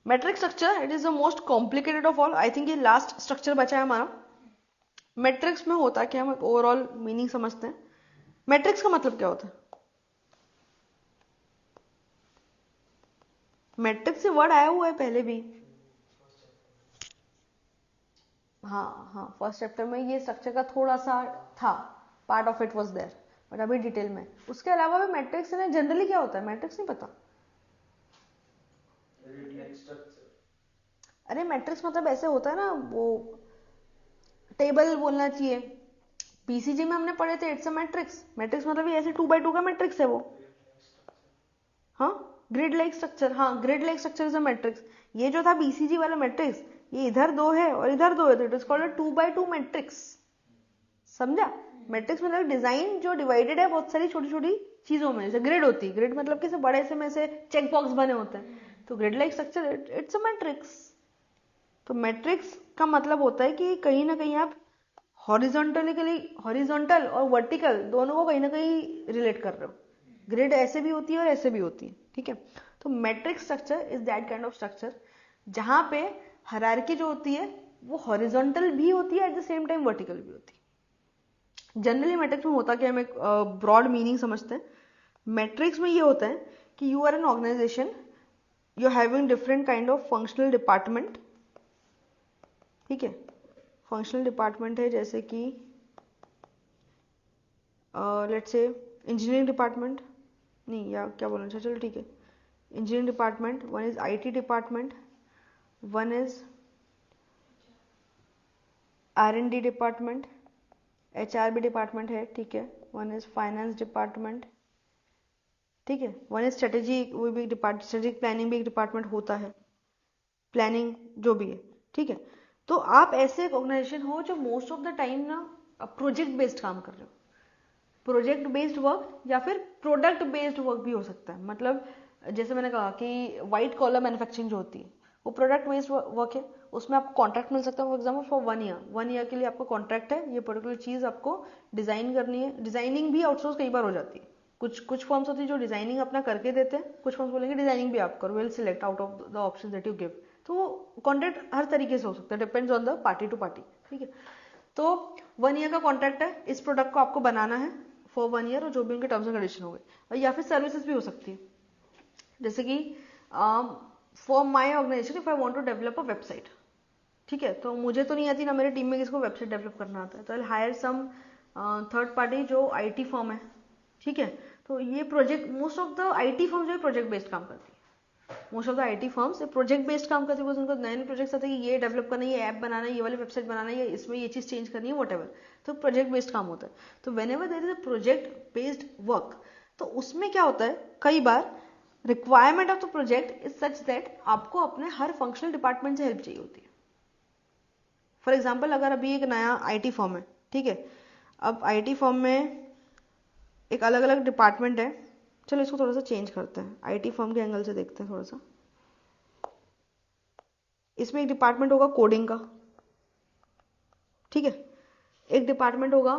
Matrix structure it is the most complicated of all. I think ये last structure बचा है हमारा। Matrix में होता क्या, हम ओवरऑल मीनिंग समझते हैं। मैट्रिक्स का मतलब क्या होता है? मैट्रिक्स से वर्ड आया हुआ है पहले भी। हाँ हाँ, फर्स्ट चैप्टर में ये स्ट्रक्चर का थोड़ा सा था, part of it was there, but अभी डिटेल में। उसके अलावा भी मैट्रिक्स में जनरली क्या होता है, मैट्रिक्स नहीं पता? अरे मैट्रिक्स मतलब ऐसे होता है ना, वो टेबल बोलना चाहिए। पीसीजी में हमने पढ़े थे, इट्स अ मैट्रिक्स। मैट्रिक्स मतलब ये ऐसे 2x2 का मैट्रिक्स है वो। हाँ, ग्रिड लाइक स्ट्रक्चर, हाँ grid like structure is a matrix. ये जो था बीसीजी वाला मैट्रिक्स, ये इधर 2 है और इधर 2 है, तो it is called a 2x2 matrix. समझा? मैट्रिक्स मतलब डिजाइन जो डिवाइडेड है बहुत सारी छोटी छोटी चीजों में, जैसे ग्रिड होती है। ग्रिड मतलब कैसे बड़े से में से चेक बॉक्स बने होते हैं, तो grid like structure it's a matrix. तो मैट्रिक्स का मतलब होता है कि कहीं ना कहीं आप हॉरिजॉन्टली, हॉरिजॉन्टल और वर्टिकल दोनों को कहीं ना कहीं रिलेट कर रहे हो। ग्रिड ऐसे भी होती है और ऐसे भी होती है, ठीक है। तो matrix structure is that kind of structure जहां पे हायरार्की जो होती है वो हॉरिजॉन्टल भी होती है, at the same time vertical भी होती है। जनरली मैट्रिक्स में होता क्या, हम एक ब्रॉड मीनिंग समझते हैं। मैट्रिक्स में ये होता है कि you are an organisation, you are having different kind of functional department, ठीक है। फंक्शनल डिपार्टमेंट है जैसे कि लेट्स से इंजीनियरिंग डिपार्टमेंट, नहीं या क्या बोलना चाहिए, चलो ठीक है। Engineering department, one is IT department, one is R&D department, HRB department है, ठीक है। वन इज फाइनेंस डिपार्टमेंट, ठीक है। वन इज स्ट्रेटेजी, वो भी डिपार्टमेंट, स्ट्रेटेजिक प्लानिंग भी एक डिपार्टमेंट होता है, प्लानिंग जो भी है, ठीक है। तो आप ऐसे एक ऑर्गेनाइजेशन हो जो मोस्ट ऑफ द टाइम ना प्रोजेक्ट बेस्ड काम कर रहे हो। प्रोजेक्ट बेस्ड वर्क या फिर प्रोडक्ट बेस्ड वर्क भी हो सकता है। मतलब जैसे मैंने कहा कि व्हाइट कॉलर मैन्युफैक्चरिंग जो होती है वो प्रोडक्ट बेस्ड वर्क है, उसमें आपको कॉन्ट्रैक्ट मिल सकता है। For example for 1 year, 1 year के लिए आपको कॉन्ट्रैक्ट है, ये पर्टिकुलर चीज आपको डिजाइन करनी है। डिजाइनिंग भी आउटसोर्स कई बार हो जाती है। कुछ फॉर्म्स होती है जो डिजाइनिंग अपना करके देते हैं, कुछ फॉर्म्स बोलेंगे डिजाइनिंग भी आप करो, will select out of the option that you give. तो कॉन्ट्रैक्ट हर तरीके से हो सकता है, depends on the party to party, ठीक है। तो 1 ईयर का कॉन्ट्रैक्ट है, इस प्रोडक्ट को आपको बनाना है फॉर 1 ईयर, और जो भी उनके टर्म्स एंड कंडीशन हो गए। या फिर सर्विसेज भी हो सकती है, जैसे कि for my organisation if I want to develop a website, ठीक है। तो मुझे तो नहीं आती, ना मेरे टीम में किसको वेबसाइट डेवलप करना आता है, तो I hire some third party जो आईटी फर्म है, ठीक है। तो ये project, most of the IT firm जो है प्रोजेक्ट बेस्ड काम करती है। Most of the IT firms project based काम करती है, उनको नए नए प्रोजेक्ट्स आते हैं कि ये डेवलप करना है, ये ऐप बनाना है, ये वाली वेबसाइट बनाना है, इसमें ये चीज चेंज करनी है, वट। तो प्रोजेक्ट बेस्ड काम होता है। तो whenever there is a project based work, तो उसमें क्या होता है, कई बार requirement of the project is such that आपको अपने हर फंक्शनल डिपार्टमेंट से हेल्प चाहिए होती है। फॉर एग्जाम्पल अगर अभी एक नया आईटी फर्म है, ठीक है। अब आईटी फर्म में एक अलग अलग डिपार्टमेंट है। चलो इसको थोड़ा सा चेंज करते हैं, आईटी फर्म के एंगल से देखते हैं थोड़ा सा। इसमें एक डिपार्टमेंट होगा कोडिंग का, ठीक है। एक डिपार्टमेंट होगा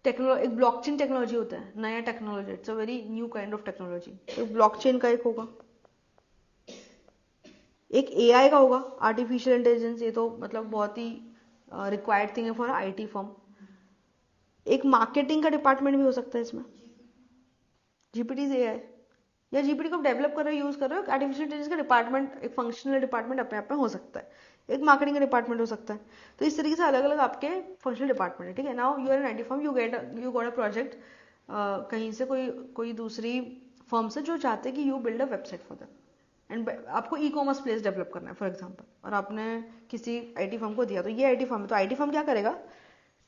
टेक्नोलॉजी, एक ब्लॉकचेन टेक्नोलॉजी होता है, नया technology, it's a very new kind of technology. एक ब्लॉकचेन का एक होगा, एक एआई का होगा, आर्टिफिशियल इंटेलिजेंस, ये तो मतलब बहुत ही रिक्वायर्ड थिंग है फॉर आईटी फर्म। एक मार्केटिंग का डिपार्टमेंट भी हो सकता है इसमें, जीपीटी से एआई, या जीपीटी को डेवलप कर रहे हो, यूज कर रहे हो, आर्टिफिशियल इंटेलिजेंस का डिपार्टमेंट, एक फंक्शनल डिपार्टमेंट अपने आप में हो सकता है। एक मार्केटिंग का डिपार्टमेंट हो सकता है। तो इस तरीके से अलग अलग आपके फंक्शनल डिपार्टमेंट है, ठीक है। Now you are an IT firm, you got a project कहीं से, कोई कोई दूसरी फर्म से, जो चाहते हैं कि you build a website for them, and आपको ई कॉमर्स प्लेस डेवलप करना है फॉर एग्जाम्पल, और आपने किसी आईटी फर्म को दिया। तो ये आईटी फर्म है, तो आईटी फर्म क्या करेगा,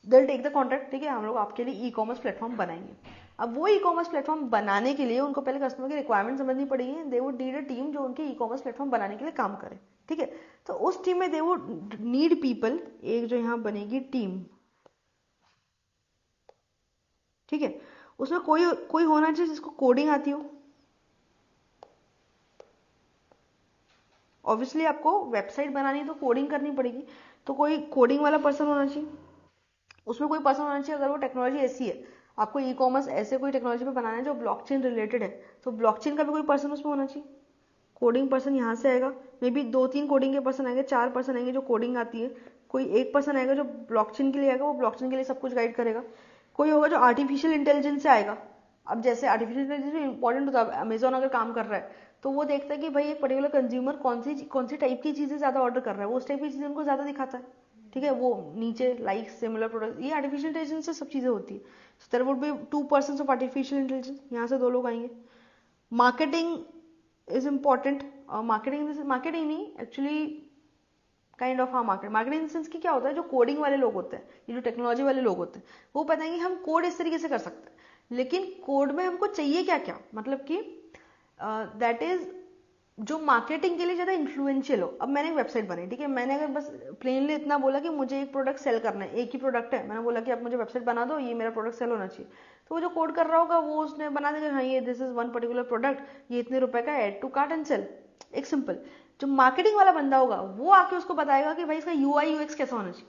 दिल टेक द कॉन्ट्रैक्ट, ठीक है, हम लोग आपके लिए ई कॉमर्स प्लेटफॉर्म बनाएंगे। अब वो ई कॉमर्स प्लेटफॉर्म बनाने के लिए उनको पहले कस्टमर की रिक्वायरमेंट समझनी पड़ेगी। They would need a team जो उनके ई कॉमर्स प्लेटफॉर्म बनाने के लिए काम करे, ठीक है। तो उस टीम में दे वुड नीड पीपल, एक जो यहाँ बनेगी टीम, ठीक है। उसमें कोई कोई होना चाहिए जिसको कोडिंग आती हो। ऑब्वियसली आपको वेबसाइट बनानी है तो कोडिंग करनी पड़ेगी, तो कोई कोडिंग वाला पर्सन होना चाहिए। उसमें कोई पर्सन होना चाहिए, अगर वो टेक्नोलॉजी ऐसी है, आपको ई कॉमर्स ऐसे कोई टेक्नोलॉजी पे बनाना है जो ब्लॉकचेन रिलेटेड है, तो ब्लॉकचेन का भी कोई पर्सन उसमें होना चाहिए। कोडिंग पर्सन यहाँ से आएगा, मे बी 2-3 कोडिंग के पर्सन आएंगे, 4 पर्सन आएंगे जो कोडिंग आती है, कोई एक पर्सन आएगा जो ब्लॉकचेन के लिए आएगा, वो ब्लॉकचेन के लिए सब कुछ गाइड करेगा, कोई होगा जो आर्टिफिशियल इंटेलिजेंस से आएगा। अब जैसे आर्टिफिशियल इंटेलिजेंस में इंपॉर्टेंट होता है, अमेजोन अगर काम कर रहा है तो वो देखता है कि भाई एक पर्टिकुलर कंज्यूमर कौन सी टाइप की चीजें ज्यादा ऑर्डर कर रहा है, वो उस टाइप की चीजें उनको ज्यादा दिखाता है, ठीक है, वो नीचे लाइक सिमिलर प्रोडक्ट, ये आर्टिफिशियल इंटेलिजेंस से सब चीजें होती है। So there would be 2 person of artificial intelligence, यहाँ से 2 लोग आएंगे। मार्केटिंग इज इम्पॉर्टेंट, और मार्केटिंग नहीं एक्चुअली काइंड ऑफ, हाँ मार्केटिंग इन सेंस की क्या होता है, जो कोडिंग वाले लोग होते हैं, ये जो टेक्नोलॉजी वाले लोग होते हैं, वो पता है कि हम कोड इस तरीके से कर सकते हैं, लेकिन कोड में हमको चाहिए क्या क्या, मतलब कि दैट इज जो मार्केटिंग के लिए ज्यादा इन्फ्लुएंशियल हो। अब मैंने एक वेबसाइट बनाई, ठीक है, मैंने अगर बस प्लेनली इतना बोला कि मुझे एक प्रोडक्ट सेल करना है, एक ही प्रोडक्ट है, मैंने बोला कि आप मुझे वेबसाइट बना दो, ये मेरा प्रोडक्ट सेल होना चाहिए, तो वो जो कोड कर रहा होगा वो उसने बना देगा, हाँ ये this is one particular product, ये इतने रुपए का, add to cart and sell, एक सिंपल। जो मार्केटिंग वाला बंदा होगा वो आके उसको बताएगा कि भाई इसका यूआई यूएक्स कैसा होना चाहिए,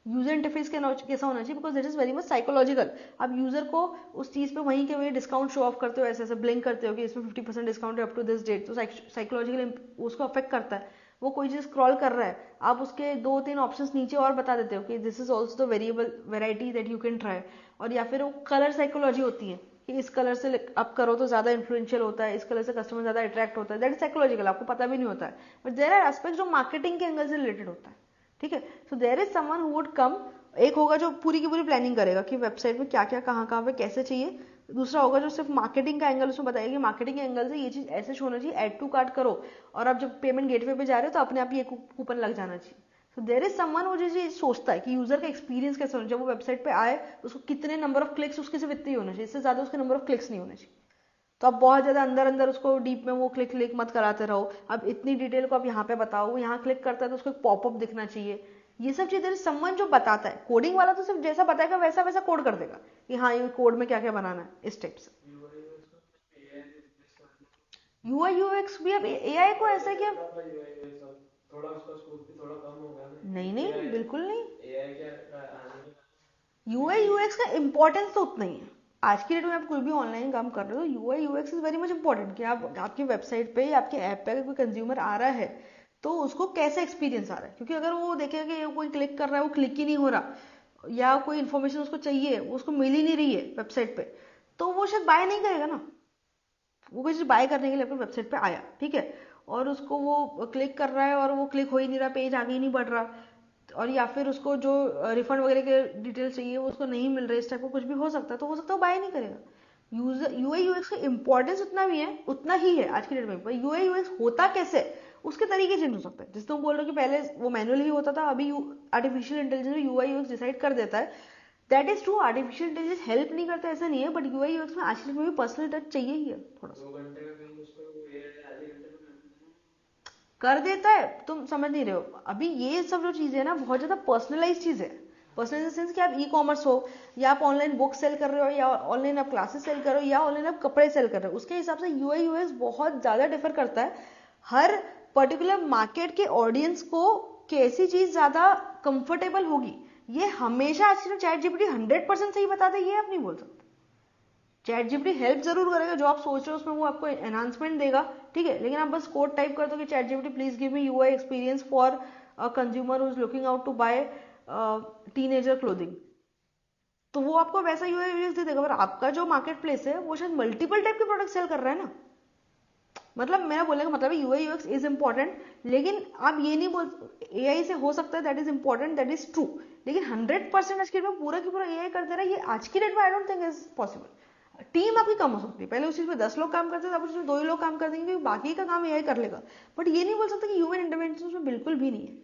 यूजर इंटरफेस कैसा होना चाहिए, because that is very much psychological. आप यूजर को उस चीज पे वहीं के वहीं डिस्काउंट शो ऑफ करते हो, ऐसे ऐसे ब्लिंक करते हो कि इसमें 50% डिस्काउंट है अप टू दिस डेट, तो साइकोलॉजिकली उसको अफेक्ट करता है। वो कोई चीज स्क्रॉल कर रहा है, आप उसके 2-3 ऑप्शंस नीचे और बता देते हो कि this is also the variable variety that you can try, और या फिर वो कलर साइकोलॉजी होती है कि इस कलर से अप करो तो ज्यादा इन्फ्लुएंशियल होता है, इस कलर से कस्टमर ज्यादा अट्रैक्ट होता है, दैट इज साइकोलॉजिकल, आपको पता भी नहीं होता है, बट देयर आर एस्पेक्ट्स जो मार्केटिंग के एंगल से रिलेटेड होता है, ठीक है। So there is someone who would come, एक होगा जो पूरी की पूरी प्लानिंग करेगा कि वेबसाइट में क्या क्या कहाँ कहाँ पे कैसे चाहिए, दूसरा होगा जो सिर्फ मार्केटिंग का एंगल उसमें बताएगा कि मार्केटिंग के एंगल से ये चीज ऐसे होना चाहिए, ऐड टू कार्ट करो, और आप जब पेमेंट गेटवे पे जा रहे हो तो अपने आप ये कूपन लग जाना चाहिए। सो देयर इज समवन वो जो सोचता है कि यूजर का एक्सपीरियंस कैसा होना चाहिए, जब वो वेबसाइट पे आए उसको कितने नंबर ऑफ क्लिक्स उसके सिर्फ इतने ही होना चाहिए, इससे ज्यादा उसके नंबर ऑफ क्लिक्स नहीं होने चाहिए। तो आप बहुत ज्यादा अंदर अंदर उसको डीप में वो क्लिक क्लिक मत कराते रहो, अब इतनी डिटेल को आप यहाँ पे बताओ, वो यहाँ क्लिक करता है तो उसको एक पॉपअप दिखना चाहिए, ये सब चीजें समवन जो बताता है। कोडिंग वाला तो सिर्फ जैसा बताएगा वैसा वैसा कोड कर देगा कि हाँ ये कोड में क्या क्या बनाना है, इस टाइप से। यूआई यूएक्स भी अब एआई को ऐसा कि अब थोड़ा उसका स्कोप भी थोड़ा कम होगा ना, नहीं नहीं बिल्कुल नहीं, एआई क्या आने यूआई यूएक्स का इंपॉर्टेंस तो उतना ही है। आज की डेट में आप कोई भी ऑनलाइन काम कर रहे हो, UI UX is very much important कि आप आपकी वेबसाइट पे या आपके ऐप पे अगर कोई कंज्यूमर आ रहा है तो उसको कैसे एक्सपीरियंस आ रहा है, क्योंकि अगर वो देखेगा कि कोई क्लिक कर रहा है वो क्लिक ही नहीं हो रहा, या कोई इन्फॉर्मेशन उसको चाहिए वो उसको मिल ही नहीं रही है वेबसाइट पे, तो वो शायद बाय नहीं करेगा ना। वो कोई चीज बाय करने के लिए अपनी वेबसाइट पे आया, ठीक है, और उसको वो क्लिक कर रहा है और वो क्लिक हो ही नहीं रहा, पेज आगे ही नहीं बढ़ रहा, और या फिर उसको जो रिफंड वगैरह के डिटेल चाहिए वो उसको नहीं मिल रहे, इस टाइप का कुछ भी हो सकता है, तो हो सकता है वो बाय नहीं करेगा। यूजर यूआई यूएक्स का इंपॉर्टेंस उतना भी है, उतना ही है आज की डेट में, पर यूआई यूएक्स होता कैसे, उसके तरीके चेंज हो सकते हैं। जिस तुम बोल रहे हो कि पहले वो मैनुअली ही होता था, अभी आर्टिफिशियल इंटेलिजेंस में यूआई यूएक्स डिसाइड कर देता है, that is true. Artificial intelligence help नहीं करता ऐसा नहीं है, बट यूआई यूएक्स में आज की डेट में भी पर्सनल टच चाहिए ही है थोड़ा सा। 2 घंटे का कहीं उसको एआई आधे घंटे में कर देता है, तुम समझ नहीं रहे हो। अभी ये सब जो चीजें है ना बहुत ज्यादा पर्सनलाइज चीज है, पर्सनलाइज इन सेंस कि आप ई कॉमर्स हो, या आप ऑनलाइन बुक सेल कर रहे हो, या ऑनलाइन आप क्लासेस सेल कर रहे हो, या ऑनलाइन आप कपड़े सेल कर रहे हो, उसके हिसाब से यूआई यूएक्स बहुत ज्यादा डिफर करता है। हर पर्टिकुलर मार्केट के ऑडियंस को कैसी चीज ज्यादा कंफर्टेबल होगी, ये हमेशा आज चैट जीपीटी 100% सही बता दे ये आप नहीं बोल सकते। चैट जीपीटी हेल्प जरूर करेगा, जो आप सोच रहे हो उसमें वो आपको एनहांसमेंट देगा, ठीक है, लेकिन आप बस कोड टाइप कर दो कि ChatGPT please give me UI experience for a consumer who is looking out to buy teenager clothing, तो वो आपको वैसा यूआई यूएक्स दे देगा। पर आपका जो मार्केट प्लेस है वो शायद मल्टीपल टाइप के प्रोडक्ट सेल कर रहा है ना, मतलब मेरा बोलने का मतलब है यूआई यूएक्स इज इंपॉर्टेंट, लेकिन आप ये नहीं बोल, एआई से हो सकता है that is important, that is true, लेकिन 100% आज की डेट में पूरा की पूरा एआई कर दे रहा है, ये आज की डेट में I don't think is possible. Team आपकी कम हो सकती है, पहले उस चीज पे 10 लोग काम करते थे, अब उस चीज 2 ही लोग काम कर देंगे, क्योंकि बाकी का काम एआई कर लेगा, बट ये नहीं बोल सकता कि ह्यूमन इंटरवेंशन उसमें बिल्कुल भी नहीं है।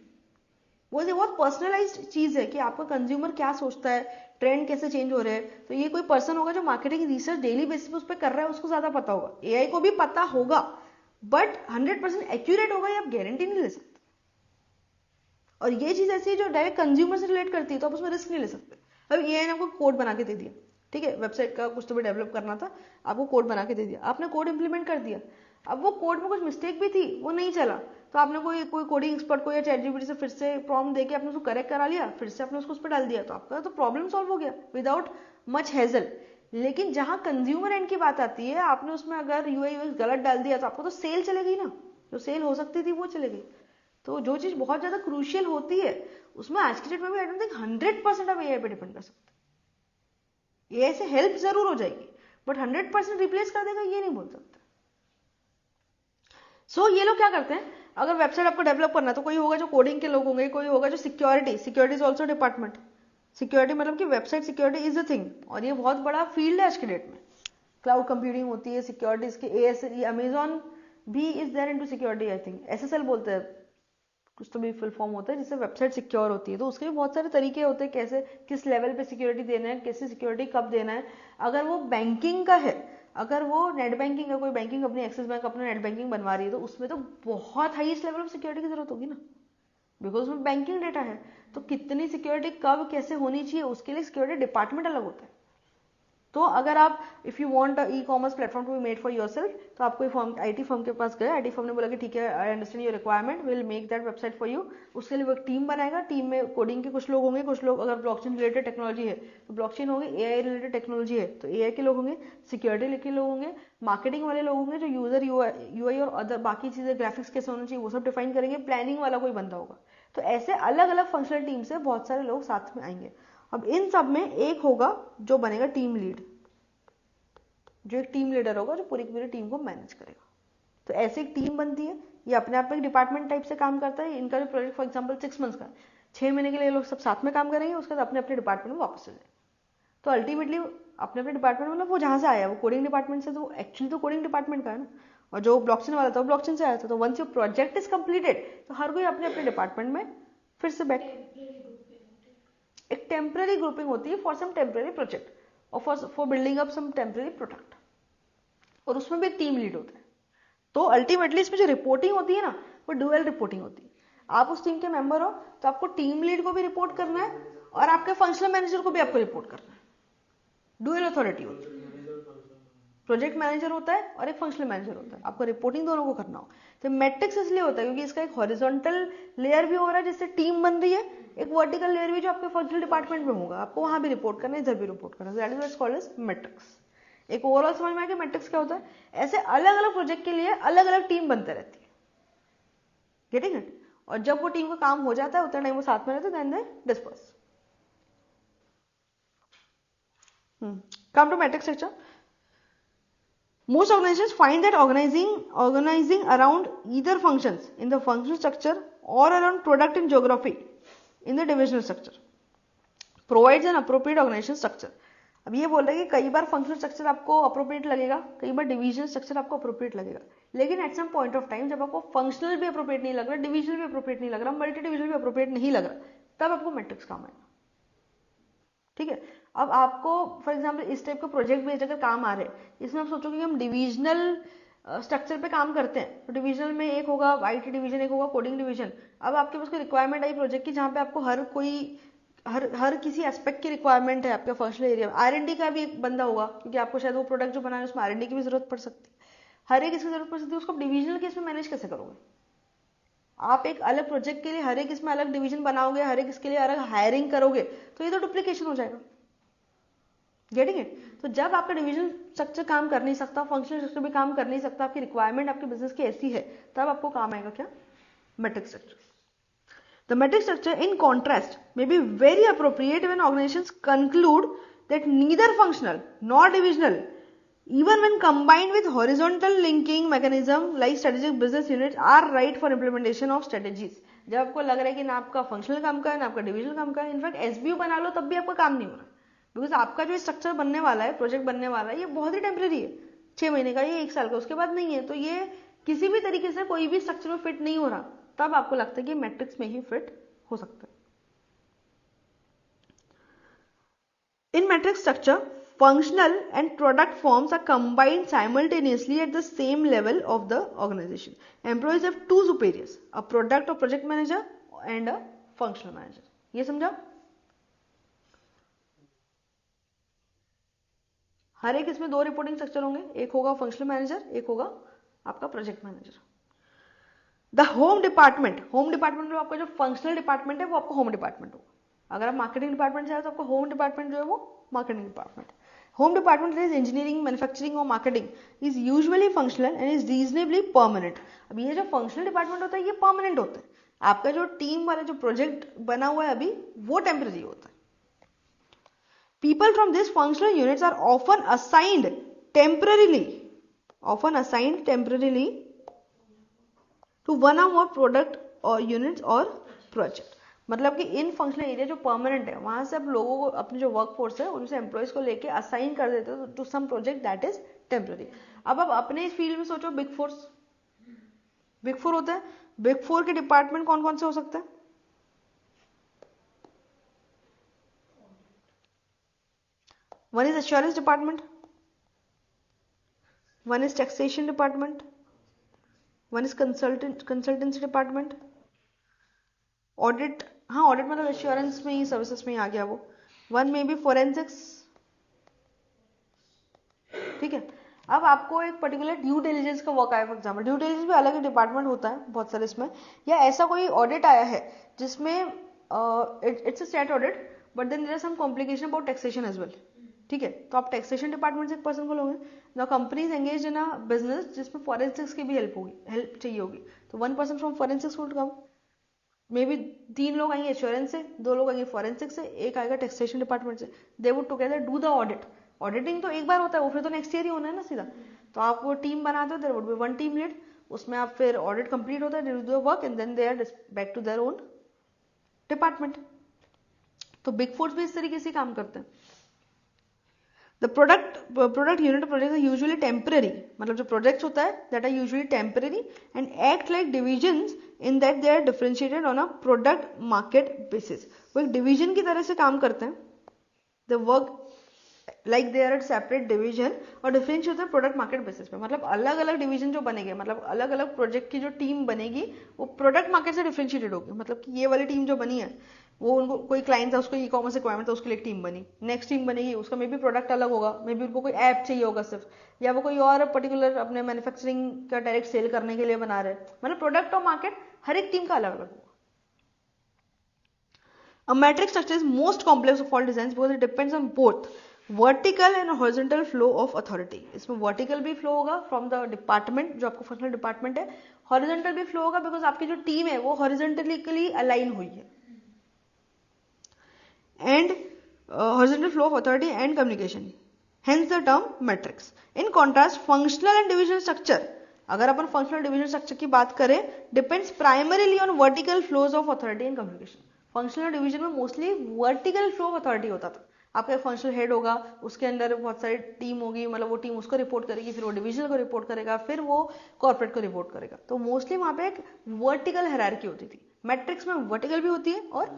वो बहुत पर्सनलाइज्ड चीज है कि आपका कंज्यूमर क्या सोचता है, ट्रेंड कैसे चेंज हो रहे हैं, तो ये कोई पर्सन होगा जो मार्केटिंग रिसर्च डेली बेसिस पे उस पर कर रहा है, उसको ज्यादा पता होगा, एआई को भी पता होगा, बट 100% एक्यूरेट होगा ये आप गारंटी नहीं ले सकते। और ये चीज ऐसी है जो डायरेक्ट कंज्यूमर से रिलेट करती है, तो आप उसमें रिस्क नहीं ले सकते। अब एआई ने आपको कोड बना के दे दिया, ठीक है, वेबसाइट का कुछ तो भी डेवलप करना था, आपको कोड बना के दे दिया, आपने कोड इंप्लीमेंट कर दिया, अब वो कोड में कुछ मिस्टेक भी थी, वो नहीं चला, तो आपने कोई कोडिंग एक्सपर्ट को या चैट जीपीटी से फिर से प्रॉम्प्ट देके आपने उसको करेक्ट करा लिया, फिर से आपने उसको उस पर डाल दिया, तो आपका तो प्रॉब्लम सॉल्व हो गया विदाउट मच हेजल। लेकिन जहां कंज्यूमर एंड की बात आती है, आपने उसमें अगर यूआई यूएक्स गलत डाल दिया तो आपको तो सेल चलेगी ना, जो सेल हो सकती थी वो चली गई। तो जो चीज बहुत ज्यादा क्रूशियल होती है उसमें आज की डेट में भी आई डोंट थिंक 100% आप एआई पे डिपेंड कर सकते। एआई से हेल्प जरूर हो जाएगी बट 100% रिप्लेस कर देगा ये नहीं बोल सकते। सो ये लोग क्या करते हैं, अगर वेबसाइट आपको डेवलप करना है तो कोई होगा जो कोडिंग के लोग होंगे, कोई होगा जो security is also department. Security मतलब कि website security is a thing, और ये बहुत बड़ा फील्ड है आज की डेट में। क्लाउड कंप्यूटिंग होती है, सिक्योरिटी इसके एएस, अमेजॉन भी is there into security. I think SSL बोलते हैं, कुछ तो भी फुल फॉर्म होता है जिससे वेबसाइट सिक्योर होती है। तो उसके भी बहुत सारे तरीके होते हैं, कैसे किस लेवल पे सिक्योरिटी देना है, कैसे सिक्योरिटी कब देना है। अगर वो बैंकिंग का है, अगर वो नेट बैंकिंग है, कोई बैंकिंग कंपनी एक्सिस बैंक अपना नेट बैंकिंग बनवा रही है तो उसमें तो बहुत हाईएस्ट लेवल ऑफ सिक्योरिटी की जरूरत होगी ना, बिकॉज उसमें बैंकिंग डेटा है। तो कितनी सिक्योरिटी कब कैसे होनी चाहिए उसके लिए सिक्योरिटी डिपार्टमेंट अलग होता है। तो अगर आप if you want e commerce platform to be made for yourself, तो आप कोई फर्म आईटी फर्म के पास गए, आईटी फर्म ने बोला कि ठीक है I understand your requirement, will make that website for you. उसके लिए वो एक टीम बनाएगा, टीम में कोडिंग के कुछ लोग होंगे, कुछ लोग अगर ब्लॉकचेन रिलेटेड टेक्नोलॉजी है तो ब्लॉकचेन होगी, एआई रिलेटेड टेक्नोलॉजी है तो एआई के लोग होंगे, सिक्योरिटी के लोग होंगे, मार्केटिंग वाले लोग होंगे जो यूजर यूआई और अदर बाकी चीजें ग्राफिक्स कैसे होना चाहिए वो सब डिफाइन करेंगे, प्लानिंग वाला कोई बंदा होगा। तो ऐसे अलग अलग फंक्शनल टीम से बहुत सारे लोग साथ में आएंगे। अब इन सब में एक होगा जो बनेगा टीम लीड, जो एक टीम लीडर होगा जो पूरी की पूरी टीम को मैनेज करेगा। तो ऐसे एक टीम बनती है, ये अपने आप में एक डिपार्टमेंट टाइप से काम करता है। इनका जो प्रोजेक्ट फॉर एग्जांपल 6 मंथ्स का, 6 महीने के लिए लोग सब साथ में काम करेंगे, उसके बाद अपने अपने डिपार्टमेंट में वापस चले जाएंगे। तो अल्टीमेटली अपने अपने डिपार्टमेंट मतलब वो जहां से आया, वो कोडिंग डिपार्टमेंट से, तो एक्चुअली तो कोडिंग डिपार्टमेंट का है ना, और जो ब्लॉकचेन वाला था वो ब्लॉकचेन से आया था। तो once your project is completed तो हर कोई अपने अपने डिपार्टमेंट में फिर से बैक, एक टेम्पररी ग्रुपिंग होती है फॉर सम टेम्पररी प्रोजेक्ट और for building up some temporary product, और उसमें भी एक टीम लीड होता है। तो अल्टीमेटली इसमें जो रिपोर्टिंग होती है ना वो डुअल रिपोर्टिंग होती है। आप उस टीम के मेंबर हो तो आपको टीम लीड को भी रिपोर्ट करना है और आपके फंक्शनल मैनेजर को भी आपको रिपोर्ट करना है। डुअल अथॉरिटी होती है, प्रोजेक्ट मैनेजर होता है और एक फंक्शनल मैनेजर होता है, आपको रिपोर्टिंग दोनों को करना हो। तो मैट्रिक्स इसलिए होता है क्योंकि इसका एक हॉरिजॉन्टल लेयर भी हो रहा है जिससे टीम बन रही है, एक वर्टिकल लेयर भी जो आपके फंक्शनल डिपार्टमेंट में होगा, आपको वहां भी रिपोर्ट करना है, इधर भी रिपोर्ट करना है। That is what is called as matrix. एक ओवरऑल समझ में आ गया मैट्रिक्स क्या होता है। ऐसे अलग अलग प्रोजेक्ट के लिए अलग अलग टीम बनते रहती है, गेटिंग इट। और जब वो टीम का काम हो जाता है उतना टाइम वो साथ में रहते हैं, then they disperse. Come to matrix structure. Most organizations find that organizing around either functions in the functional structure or around product and geography in the divisional structure provides an appropriate organization structure. अब ये बोल रहे हैं कि कई बार functional structure आपको appropriate लगेगा, कई बार डिविजनल स्ट्रक्चर आपको अप्रोप्रिएट लगेगा, लेकिन at some point of time जब आपको फंक्शनल भी अप्रोप्रिएट नहीं लग रहा, डिविजनल भी अप्रोप्रिएट नहीं लग रहा, मल्टी डिविजनल भी अप्रोप्रिएट नहीं लग रहा, तब आपको मैट्रिक्स काम आएगा। ठीक है। अब आपको फॉर एग्जांपल इस टाइप का प्रोजेक्ट बेस्ड अगर काम आ रहे हैं, इसमें आप सोचोगे कि हम डिविजनल स्ट्रक्चर पे काम करते हैं, तो डिविजनल में एक होगा आईटी डिवीजन, एक होगा कोडिंग डिवीजन। अब आपके पास कोई रिक्वायरमेंट आई प्रोजेक्ट की जहां पे आपको हर किसी एस्पेक्ट की रिक्वायरमेंट है आपके फंक्शनल एरिया में। आरएनडी का भी एक बंदा होगा क्योंकि आपको शायद वो प्रोडक्ट जो बनाना है उसमें आरएनडी की भी जरूरत पड़ सकती है, हर एक इसकी जरूरत पड़ सकती है। उसको डिविजनल केस में मैनेज कैसे करोगे आप? एक अलग प्रोजेक्ट के लिए हर एक इसमें अलग डिवीजन बनाओगे, हर एक इसके लिए अलग हायरिंग करोगे, तो ये तो डुप्लीकेशन हो जाएगा। Getting it? तो जब आपका डिवीजन स्ट्रक्चर काम कर नहीं सकता, फंक्शनल स्ट्रक्चर भी काम कर नहीं सकता, आपकी रिक्वायरमेंट आपके बिजनेस की ऐसी है, तब आपको काम आएगा क्या? Matrix structure. The matrix structure, in contrast, may be very appropriate when organizations conclude that neither functional nor divisional, even when combined with horizontal linking mechanism like strategic business units, are right for implementation of strategies. जब आपको लग रहा है कि ना आपका functional काम का है ना आपका डिविजनल काम का है, इनफैक्ट एसबीओ बना लो तब भी आपका काम नहीं हो रहा, बिकॉज आपका जो स्ट्रक्चर बनने वाला है, प्रोजेक्ट बनने वाला है, ये बहुत ही टेम्पररी है, 6 महीने का, ये 1 साल का, उसके बाद नहीं है। तो ये किसी भी तरीके से कोई भी स्ट्रक्चर में फिट नहीं हो रहा, तब आपको लगता है कि मैट्रिक्स में ही फिट हो सकता है। In matrix structure, functional and product forms are combined simultaneously at the same level of the organization. Employees have 2 superiors, a product or project manager and a functional manager. ये समझा? हर एक इसमें 2 reporting structure होंगे, एक होगा functional manager, एक होगा आपका project manager. The home department में आपका जो फंक्शनल डिपार्टमेंट है वो आपका होम डिपार्टमेंट होगा। अगर आप मार्केटिंग डिपार्टमेंट से आए तो आपका होम डिपार्टमेंट जो है वो marketing department. Home department that is engineering, manufacturing or marketing is usually functional and is reasonably permanent. अब ये जो functional department होता है ये permanent होता है. आपका जो टीम वाला जो प्रोजेक्ट बना हुआ है अभी वो टेम्पररी होता है. People from these functional units are often assigned temporarily to one or more product or units or project. मतलब कि इन फंक्शनल एरिया जो परमानेंट है वहां से आप लोगों को अपने जो वर्क फोर्स है उनसे एम्प्लॉयज को लेके असाइन कर देते हो to some project that is temporary. अब आप अपने फील्ड में सोचो, बिग फोर होता है. बिग फोर के डिपार्टमेंट कौन कौन से हो सकते हैं? One is assurance department, one is taxation department, one is consultancy department, audit. हाँ, ऑडिट मतलब एश्योरेंस में ही, सर्विसेज में ही आ गया वो. वन में भी फोरेंसिक्स. ठीक है. अब आपको एक पर्टिकुलर ड्यू डिलिजेंस का वर्क आया, फॉर एग्जाम्पल ड्यू डिलिजेंस भी अलग डिपार्टमेंट होता है बहुत सारे इसमें. या ऐसा कोई ऑडिट आया है जिसमें it's a state audit but then there are some complication about taxation as well. ठीक है. तो आप टैक्सेशन डिपार्टमेंट से एक पर्सन को लोगे. The companies engage in a business जिसमें फोरेंसिक्स की भी हेल्प चाहिए होगी. तो one person from forensics would come. May be 3 लोग आएंगे एश्योरेंस से, 2 लोग आएंगे फोरेंसिक से, एक आएगा टैक्सेशन डिपार्टमेंट से. They would together do the audit. Auditing तो एक बार होता है, वो फिर तो नेक्स्ट ईयर ही होना है ना सीधा. तो आप वो टीम बनाते हो, there would be one team lead. उसमें आप फिर ऑडिट कंप्लीट होता है, they do the work and then they are back to their own department. तो बिग फोर्स भी इस तरीके से काम करते हैं. The product unit projects are usually temporary. मतलब जो projects होता है that are usually temporary and act like divisions in that they are differentiated on a product market basis. वो एक division की तरह से काम करते हैं. The work like they are a separate division और differentiate होता है product market basis पे. मतलब अलग अलग division जो बनेंगे, मतलब अलग अलग project की जो team बनेगी वो product market से differentiated होगी. मतलब कि ये वाली team जो बनी है वो उनको कोई क्लाइंट था, उसको ई कॉमर्स रिक्वायरमेंट था, उसके लिए एक टीम बनी. नेक्स्ट टीम बनेगी, उसका मे बी प्रोडक्ट अलग होगा, मे बी उनको कोई ऐप चाहिए होगा सिर्फ, या वो कोई और पर्टिकुलर अपने मैन्युफैक्चरिंग का डायरेक्ट सेल करने के लिए बना रहे. मतलब प्रोडक्ट और मार्केट हर एक टीम का अलग अलग होगा. A matrix structure is most complex of all designs because it depends on both vertical and horizontal flow of authority. इसमें vertical भी flow होगा from the department जो आपको functional department है, horizontal भी flow होगा because आपकी जो टीम है वो horizontally align हुई है. And horizontal flow of authority and communication, hence the term matrix. In contrast, functional and divisional structure, अगर अपन functional division structure की बात करें, depends primarily on vertical flows of authority and communication. functional division में mostly vertical flow of authority होता था. आपका एक functional head होगा, उसके अंदर बहुत सारी टीम होगी, मतलब वो टीम उसको रिपोर्ट करेगी, फिर वो डिविजन को रिपोर्ट करेगा, फिर वो कॉर्पोरेट को रिपोर्ट करेगा. तो मोस्टली वहां पे एक वर्टिकल हायरार्की होती थी. मैट्रिक्स में वर्टिकल भी होती है और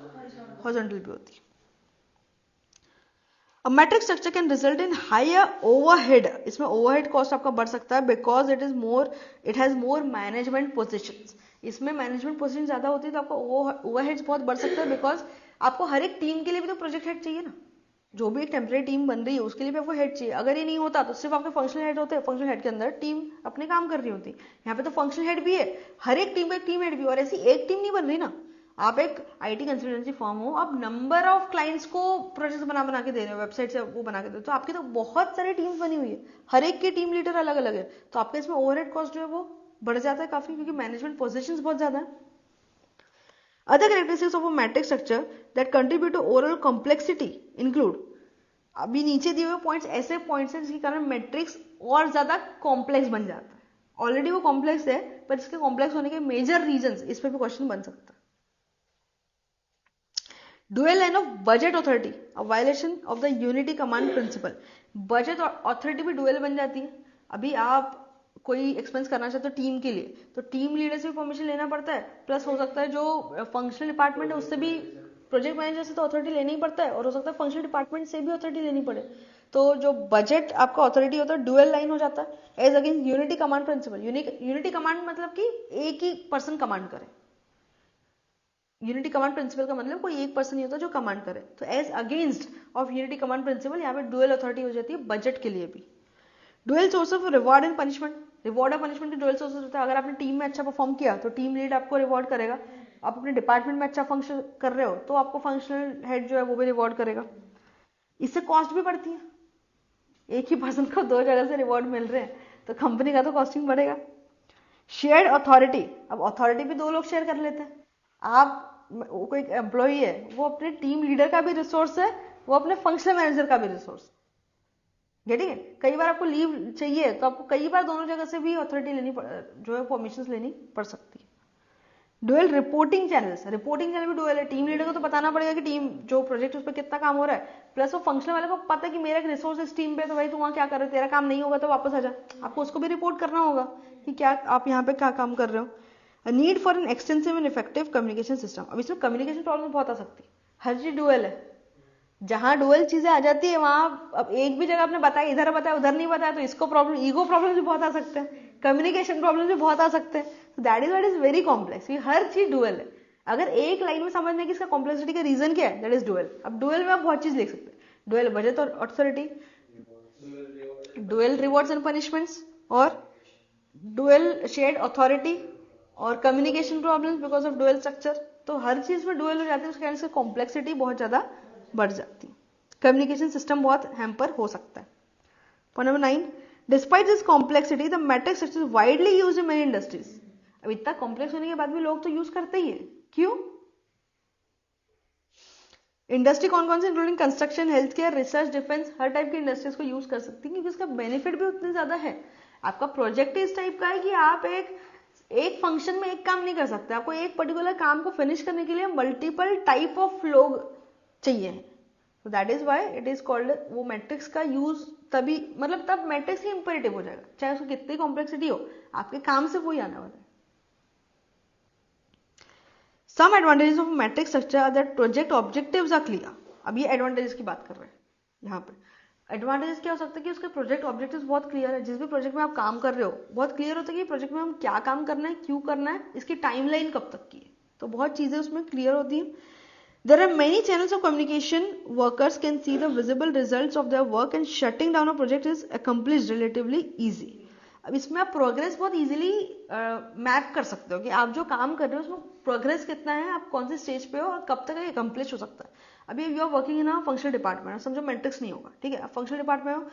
हॉरिजॉन्टल भी होती है. A matrix structure can result in higher overhead. इसमें overhead cost आपका बढ़ सकता है because it has more management positions. इसमें management position ज्यादा होती है तो आपका overheads बहुत बढ़ सकता है because आपको हर एक टीम के लिए भी तो प्रोजेक्ट हेड चाहिए ना. जो भी एक टेम्परेरी टीम बन रही है उसके लिए भी आपको हेड चाहिए. अगर ये नहीं होता तो सिर्फ आपके फंक्शनल हेड होते हैं, फंक्शनल हेड के अंदर टीम अपने काम कर रही होती. यहाँ पे तो फंक्शनल हेड भी है, हर एक टीम का एक टीम हेड भी, और ऐसी एक टीम नहीं बन रही ना. आप एक आईटी कंसल्टेंसी फर्म हो, आप नंबर ऑफ क्लाइंट्स को प्रोजेक्ट बना के दे रहे हो, वेबसाइट से वो बना के दे रहे हो, तो आपकी तो बहुत सारी टीम्स बनी हुई है, हर एक की टीम लीडर अलग अलग है. तो आपके इसमें ओवरहेड कॉस्ट जो है वो बढ़ जाता है काफी क्योंकि मैनेजमेंट पोजीशंस बहुत ज्यादा है. Other characteristics of a matrix structure that contribute to overall complexity include, अभी नीचे दिए हुए पॉइंट्स ऐसे पॉइंट्स हैं जिसके कारण मैट्रिक्स और ज्यादा कॉम्प्लेक्स बन जाता है. ऑलरेडी वो कॉम्प्लेक्स है पर इसके कॉम्प्लेक्स होने के मेजर रीजंस, इस पे भी क्वेश्चन बन सकता है. Dual line of budget authority, a violation of the unity command principle. Budget authority भी डुअल बन जाती है. अभी आप कोई एक्सपेंस करना चाहते हो टीम के लिए तो टीम लीडर से भी परमिशन लेना पड़ता है, प्लस हो सकता है जो फंक्शनल डिपार्टमेंट है उससे भी, प्रोजेक्ट मैनेजर से तो अथॉरिटी लेना ही पड़ता है, और हो सकता है फंक्शनल डिपार्टमेंट से भी अथॉरिटी लेनी पड़े. तो जो बजट आपका अथॉरिटी होता है डुअल लाइन हो जाता है as against unity command principle. Unity command मतलब कि एक ही पर्सन कमांड करे. यूनिटी कमांड प्रिंसिपल का मतलब कोई एक पर्सन नहीं होता जो कमांड करे. तो as against of unity command principle यहाँ पे डुअल अथॉरिटी हो जाती है बजट के लिए भी. Dual source of reward and punishment, reward और पनिशमेंट के डुअल सोर्स होता है. अगर आपने टीम में अच्छा परफॉर्म किया तो टीम लीड आपको रिवॉर्ड करेगा. आप अपने डिपार्टमेंट में अच्छा फंक्शन कर रहे हो तो आपको फंक्शनल हेड जो है वो भी रिवॉर्ड करेगा. इससे कॉस्ट भी बढ़ती है. एक ही पर्सन को 2 जगह से रिवॉर्ड मिल रहे हैं, तो कंपनी का तो कॉस्टिंग बढ़ेगा। शेयर्ड अथॉरिटी, अब अथॉरिटी भी 2 लोग शेयर कर लेते हैं। आप कोई एम्प्लॉई है, वो अपने टीम लीडर का भी रिसोर्स है, वो अपने फंक्शनल मैनेजर का भी रिसोर्स। Getting it? कई बार आपको लीव चाहिए तो आपको कई बार दोनों जगह से भी अथॉरिटी लेनी जो है परमिशन लेनी पड़ सकती है। Dual reporting channels, reporting channel भी डुअल है। टीम लीडर को तो बताना पड़ेगा कि टीम जो प्रोजेक्ट उस पर कितना काम हो रहा है, प्लस वो फंक्शनल वाले को पता है कि मेरा एक रिसोर्स इस टीम पे, तो भाई तू वहां क्या कर रहे हो, तेरा काम नहीं होगा तो वापस आ जा, आपको उसको भी रिपोर्ट करना होगा कि क्या आप यहाँ पे क्या काम कर रहे हो। Need for an extensive and effective communication system, अब इसमें कम्युनिकेशन प्रॉब्लम बहुत आ सकती है। हर चीज डुअल है, जहां डुअल चीजें आ जाती है वहां अब एक भी जगह आपने बताया, इधर बताया उधर नहीं बताया, तो इसको प्रॉब्लम, ईगो प्रॉब्लम भी बहुत आ सकते हैं, कम्युनिकेशन प्रॉब्लम भी बहुत आ सकते हैं। दैट इज वेरी कॉम्प्लेक्स, हर चीज डुअल है। अगर एक लाइन में समझने की इसका कॉम्प्लेक्सिटी का रीजन क्या है, दैट इज डुअल। अब डुअल में आप बहुत चीज लिख सकते हैं, डुअल बजट और authority, dual rewards and punishments, और डुअल शेयर्ड अथॉरिटी, और communication problems because of dual structure. तो हर चीज में डुअल हो जाती है, उसके कारण से कॉम्प्लेक्सिटी बहुत ज्यादा बढ़ जाती है, कम्युनिकेशन सिस्टम बहुत हैम्पर हो सकता है। Point number 9, despite this complexity the matrix structure is widely used in many industries. अब इतना कॉम्प्लेक्स होने के बाद भी लोग तो यूज करते ही है, क्यों? इंडस्ट्री कौन कौन से, including construction, health care, research, defence, हर टाइप की इंडस्ट्रीज को यूज कर सकती है, क्योंकि इसका बेनिफिट भी उतने ज्यादा है। आपका प्रोजेक्ट इस टाइप का है कि आप एक फंक्शन में एक काम नहीं कर सकते, आपको एक पर्टिकुलर काम को फिनिश करने के लिए मल्टीपल टाइप ऑफ लोग चाहिए। तो that is why it is called, वो मैट्रिक्स का यूज तभी, मतलब तब मैट्रिक्स ही इंपेरेटिव हो जाएगा, चाहे उसको कितनी कॉम्प्लेक्सिटी हो, आपके काम से वही आने वाला है। Some advantages of matrix structure are that project objectives are clear. अब ये एडवांटेजेस की बात कर रहे हैं यहाँ पे। एडवांटेजेस क्या हो सकता है कि उसके प्रोजेक्ट ऑब्जेक्टिव्स बहुत क्लियर है, जिस भी प्रोजेक्ट में आप काम कर रहे हो बहुत क्लियर होता है कि प्रोजेक्ट में हम क्या काम करना है, क्यों करना है, इसकी टाइमलाइन कब तक की है, तो बहुत चीजें उसमें क्लियर होती है। There are many channels of communication. Workers can see the visible results of their work and shutting down a project is accomplished relatively easy. अब इसमें आप प्रोग्रेस बहुत इजीली मैप कर सकते हो कि आप जो काम कर रहे हो उसमें प्रोग्रेस कितना है, आप कौन से स्टेज पे हो और कब तक ये अकम्प्लिश हो सकता है। अभी you are working in a functional department, समझो मैट्रिक्स नहीं होगा, ठीक है, आप फंक्शनल डिपार्टमेंट हो,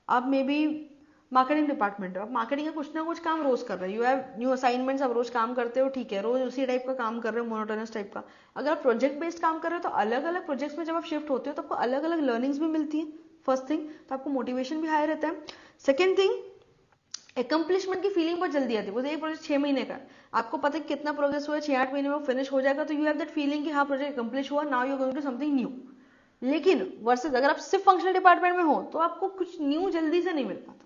आप मे बी मार्केटिंग डिपार्टमेंट है, आप मार्केटिंग का कुछ ना कुछ काम रोज कर रहे हो, यू हैव न्यू असाइनमेंट्स, आप रोज काम करते हो, ठीक है, रोज उसी टाइप का काम कर रहे हो, मोनोटोनस टाइप का। अगर आप प्रोजेक्ट बेस्ड काम कर रहे हो तो अलग अलग प्रोजेक्ट्स में जब आप शिफ्ट होते हो तो आपको अलग अलग लर्निंग्स भी मिलती है, फर्स्ट थिंग, तो आपको मोटिवेशन भी हाई रहता है। सेकेंड थिंग, एकम्प्लिशमेंट की फीलिंग बहुत जल्दी आती है। वो एक प्रोजेक्ट 6 महीने का, आपको पता है कितना प्रोग्रेस हुआ है, 6-8 महीने में फिनिश हो जाएगा, तो यू हैव दैट फीलिंग कि हाँ प्रोजेक्ट एकम्प्लिश हुआ, now you going to something new. लेकिन वर्सेस अगर आप सिर्फ फंक्शनल डिपार्टमेंट में हो तो आपको कुछ न्यू जल्दी से नहीं मिल पाता।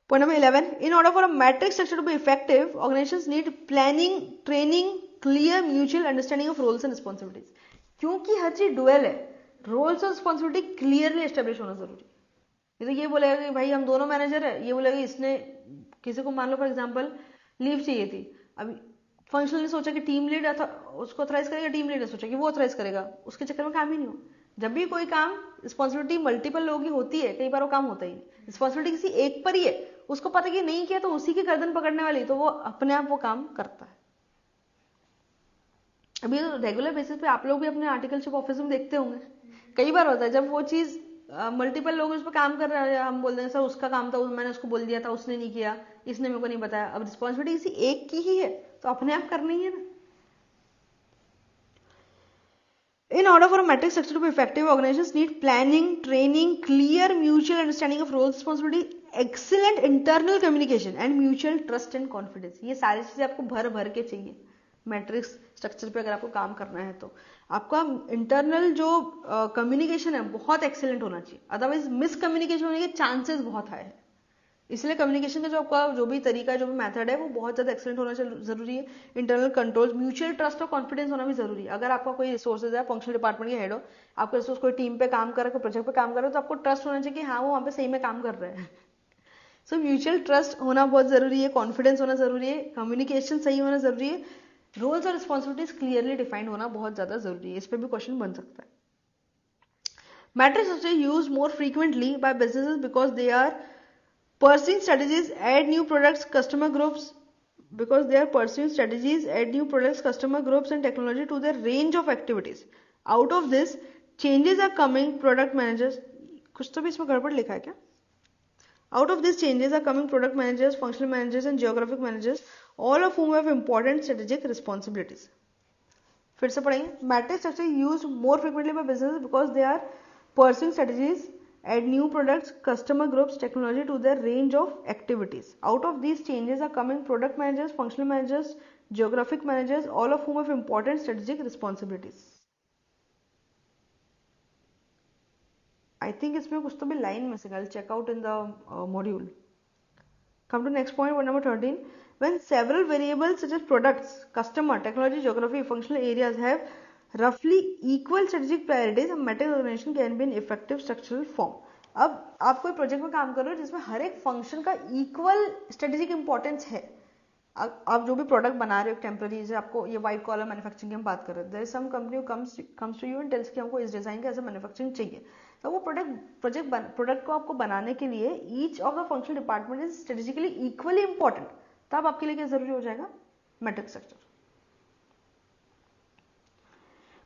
Point number 11, in order for a matrix structure to be effective, organizations need planning, training, clear mutual understanding of roles and responsibilities. क्योंकि हर चीज डुअल है, रोल्स और रिस्पॉन्सिबिलिटी क्लियरली एस्टेब्लिश होना जरूरी है। तो ये बोलेगा कि भाई हम दोनों मैनेजर है, ये बोलेगा इसने किसी को मान लो फॉर एग्जांपल लीव चाहिए थी, अभी फंक्शनल ने सोचा कि टीम लीड उसको ऑथराइज करेगा, टीम लीड ने सोचा कि वो ऑथराइज करेगा, उसके चक्कर में काम ही नहीं हो। जब भी कोई काम रिस्पॉन्सिबिलिटी मल्टीपल लोगों की होती है, कई बार वो काम होता ही नहीं, रिस्पॉन्सिबिलिटी किसी एक पर ही है, उसको पता कि नहीं किया तो उसी की गर्दन पकड़ने वाली, तो वो अपने आप वो काम करता है। अभी रेगुलर बेसिस पे आप लोग भी अपने आर्टिकलशिप ऑफिस में देखते होंगे, कई बार होता है जब वो चीज मल्टीपल लोग उस पर काम कर रहे हैं, हम बोल देंगे सर उसका काम था, मैंने उसको बोल दिया था, उसने नहीं किया, इसने मेरे को नहीं बताया। अब रिस्पॉन्सिबिलिटी किसी एक की ही है तो अपने आप करनी है ना। In order for a matrix structure to be effective, organizations need planning, training, clear mutual understanding of roles, responsibility, excellent internal communication and mutual trust and confidence. ये सारी चीजें आपको भर भर के चाहिए मैट्रिक्स स्ट्रक्चर पे अगर आपको काम करना है। तो आपका इंटरनल जो कम्युनिकेशन है बहुत एक्सीलेंट होना चाहिए, अदरवाइज मिसकम्युनिकेशन होने के चांसेस बहुत हाई है। इसलिए कम्युनिकेशन का जो आपका जो भी तरीका, जो भी मेथड है वो बहुत ज्यादा एक्सीलेंट होना जरूरी है। इंटरनल कंट्रोल, म्यूचुअल ट्रस्ट और कॉन्फिडेंस होना भी जरूरी है। अगर आपका कोई रिसोर्सेज है, फंक्शनल डिपार्टमेंट के हेड हो, आपका रिसोर्स कोई टीम पे काम कर रहा है, कोई प्रोजेक्ट पे काम कर रहा है, तो आपको ट्रस्ट होना चाहिए कि हाँ वो वहां पे सही में काम कर रहे हैं। सो म्यूचुअल ट्रस्ट होना बहुत जरूरी है, कॉन्फिडेंस होना जरूरी है, कम्युनिकेशन सही होना जरूरी है, रोल्स और रिस्पॉन्सिबिलिटीज क्लियरली डिफाइंड होना बहुत ज्यादा जरूरी है। इस पर भी क्वेश्चन बन सकता है। Matrix structure use more frequently by businesses because they are pursuing strategies, add new products, customer groups, because they are pursuing strategies, add new products, customer groups and technology to their range of activities. Out of this, changes are coming product managers, कुछ तो भी इसमें गड़बड़ लिखा है क्या? Out of these changes are coming product managers, functional managers and geographic managers, all of whom have important strategic responsibilities. फिर से पढ़ेंगे. Matrix structure used more frequently by businesses because they are pursuing strategies, add new products, customer groups, technology to their range of activities. Out of these changes are coming product managers, functional managers, geographic managers, all of whom have important strategic responsibilities. I think इसमें कुछ तो भी line missing. I'll check out in the module. Come to next point number 13. When several variables such as products, customer, technology, geography, functional areas have roughly equal strategic priorities, a matrix organization can be an effective structural form. अब आप कोई project में काम कर रहे हो जिसमें हर एक फंक्शन का इक्वल स्ट्रेटेजिक इंपॉर्टेंस है. आप जो भी प्रोडक्ट बना रहे हो टेम्पररी, जैसे आपको ये व्हाइट कॉलर मैन्युफैक्चरिंग की हम बात कर रहे हैं, there is some company comes to you and tells कि हमको इस डिजाइन का ऐसा मैन्युफैक्चरिंग चाहिए. तो वो प्रोडक्ट को आपको बनाने के लिए each of the functional department is strategically equally important. तब आपके लिए क्या जरूरी हो जाएगा? Matrix structure.